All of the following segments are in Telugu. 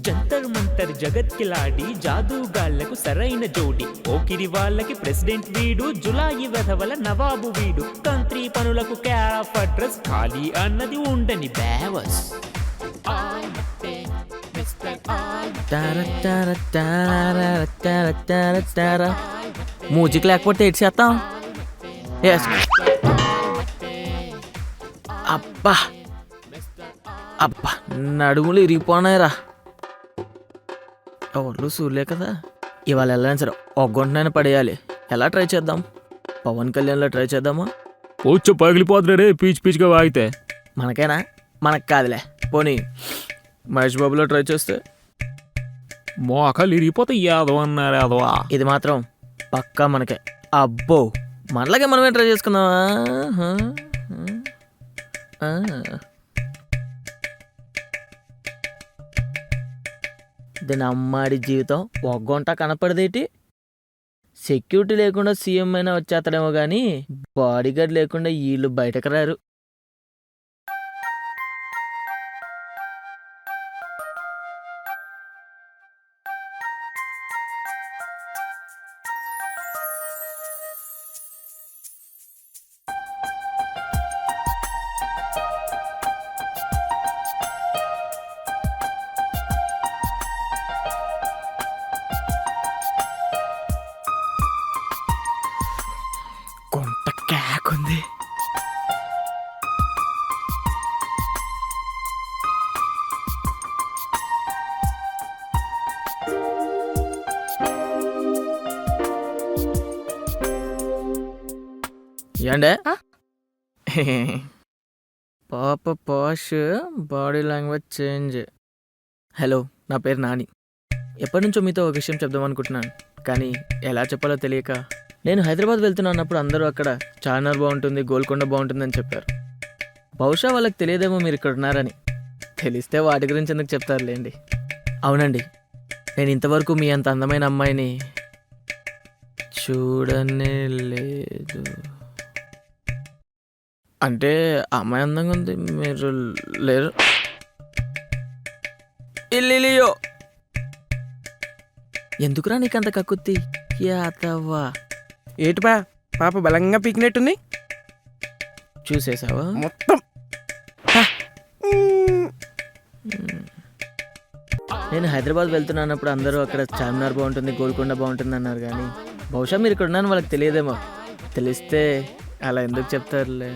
జంతర్ మంతర్ జగత్ కిలాడి జాదూగాళ్లకు సరైన జోడి పోకిరి వాళ్ళకి ప్రెసిడెంట్ వీడు జులాయి వెధవల నవాబు వీడు కంత్రి పనులకు క్యార్ ఆఫ్ అడ్రస్ ఖాళీ అన్నది ఉండని బేవస్ మ్యూజిక్ లేకపోతే ఏడ్ చేస్తాం. అబ్బా అబ్బా నడుములు ఇరిగిపోనాయిరా. ఎవరు సూర్లే కదా, ఇవాళ వెళ్ళాను సరే ఒక గంటనైనా పడేయాలి. ఎలా ట్రై చేద్దాం? పవన్ కళ్యాణ్లో ట్రై చేద్దామా? వచ్చి పగిలిపోతున్నా రే పీచ్ పీచ్గా వాగితే. మనకేనా? మనకు కాదులే. పోనీ మహేష్ బాబులో ట్రై చేస్తే మోకాలు ఇరిగిపోతే యాదవన్నారు యాదవా. ఇది మాత్రం పక్కా మనకే. అబ్బో మనలాగే మనమే ట్రై చేసుకుందామా? దీని అమ్మాడి జీవితం ఒక గంట కనపడదేటి. సెక్యూరిటీ లేకుండా సీఎం అయినా వచ్చేస్తాడేమో కానీ బాడీ గార్డ్ లేకుండా వీళ్ళు బయటకు రారు. కొంత క్యాక్ ఉంది. ఏండే పాప పాష్, బాడీ లాంగ్వేజ్ చేంజ్. హలో, నా పేరు నాని. ఎప్పటి నుంచో మీతో ఒక విషయం చెప్దాం అనుకుంటున్నాను, కానీ ఎలా చెప్పాలో తెలియక. నేను హైదరాబాద్ వెళ్తున్నప్పుడు అందరూ అక్కడ చార్మినార్ బాగుంటుంది, గోల్కొండ బాగుంటుందని చెప్పారు. బహుశా వాళ్ళకి తెలియదేమో మీరు ఇక్కడ ఉన్నారని. తెలిస్తే వాటి గురించి ఎందుకు చెప్తారులేండి. అవునండి, నేను ఇంతవరకు మీ అంత అందమైన అమ్మాయిని చూడనే లేదు. అంటే అమ్మాయి అందంగా ఉంది, మీరు లేరు. ఇల్లియో ఎందుకురా నీకంత కక్కుత్తి? యాతవ్వా ఏటిపా పాప బలంగా పీకినట్టుంది. చూసేసావా మొత్తం? నేను హైదరాబాద్ వెళ్తున్నానప్పుడు అందరూ అక్కడ చార్మినార్ బాగుంటుంది, గోల్కొండ బాగుంటుంది అన్నారు, కానీ బహుశా మీరు ఇక్కడ ఉన్నాను వాళ్ళకి తెలియదేమో. తెలిస్తే అలా ఎందుకు చెప్తారులే.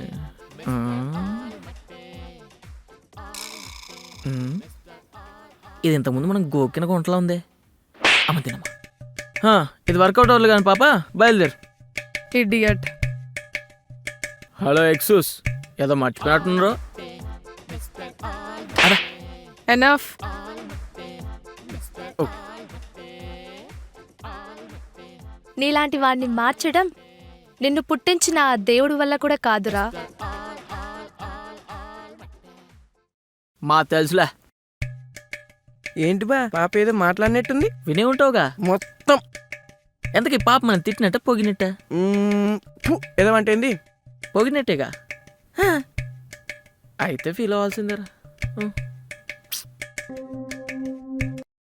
ఇది ఇంతకుముందు మనం గోకిన గుంటలా ఉంది. అమ్మ తినమ్మా. ఇది వర్కౌట్ అవ్వదు కానీ పాప బయలుదేరు. ఇడియట్. హలో ఎక్సూస్, ఏదో మర్చిపోయినట్టున్నారు. ఎనఫ్. నీలాంటి వాడిని మార్చడం నిన్ను పుట్టించిన ఆ దేవుడి వల్ల కూడా కాదురా. మా తెలుసులే. ఏంటిపా పాప ఏదో మాట్లాడినట్టుంది? వినే ఉంటావుగా మొత్తం. ఎంతకీ పాప మనం తిట్టినట్ట పొగినట్ట? ఏదో అంటే ఏంది? పొగినట్టేగా. అయితే ఫీల్ అవ్వాల్సిందేరా.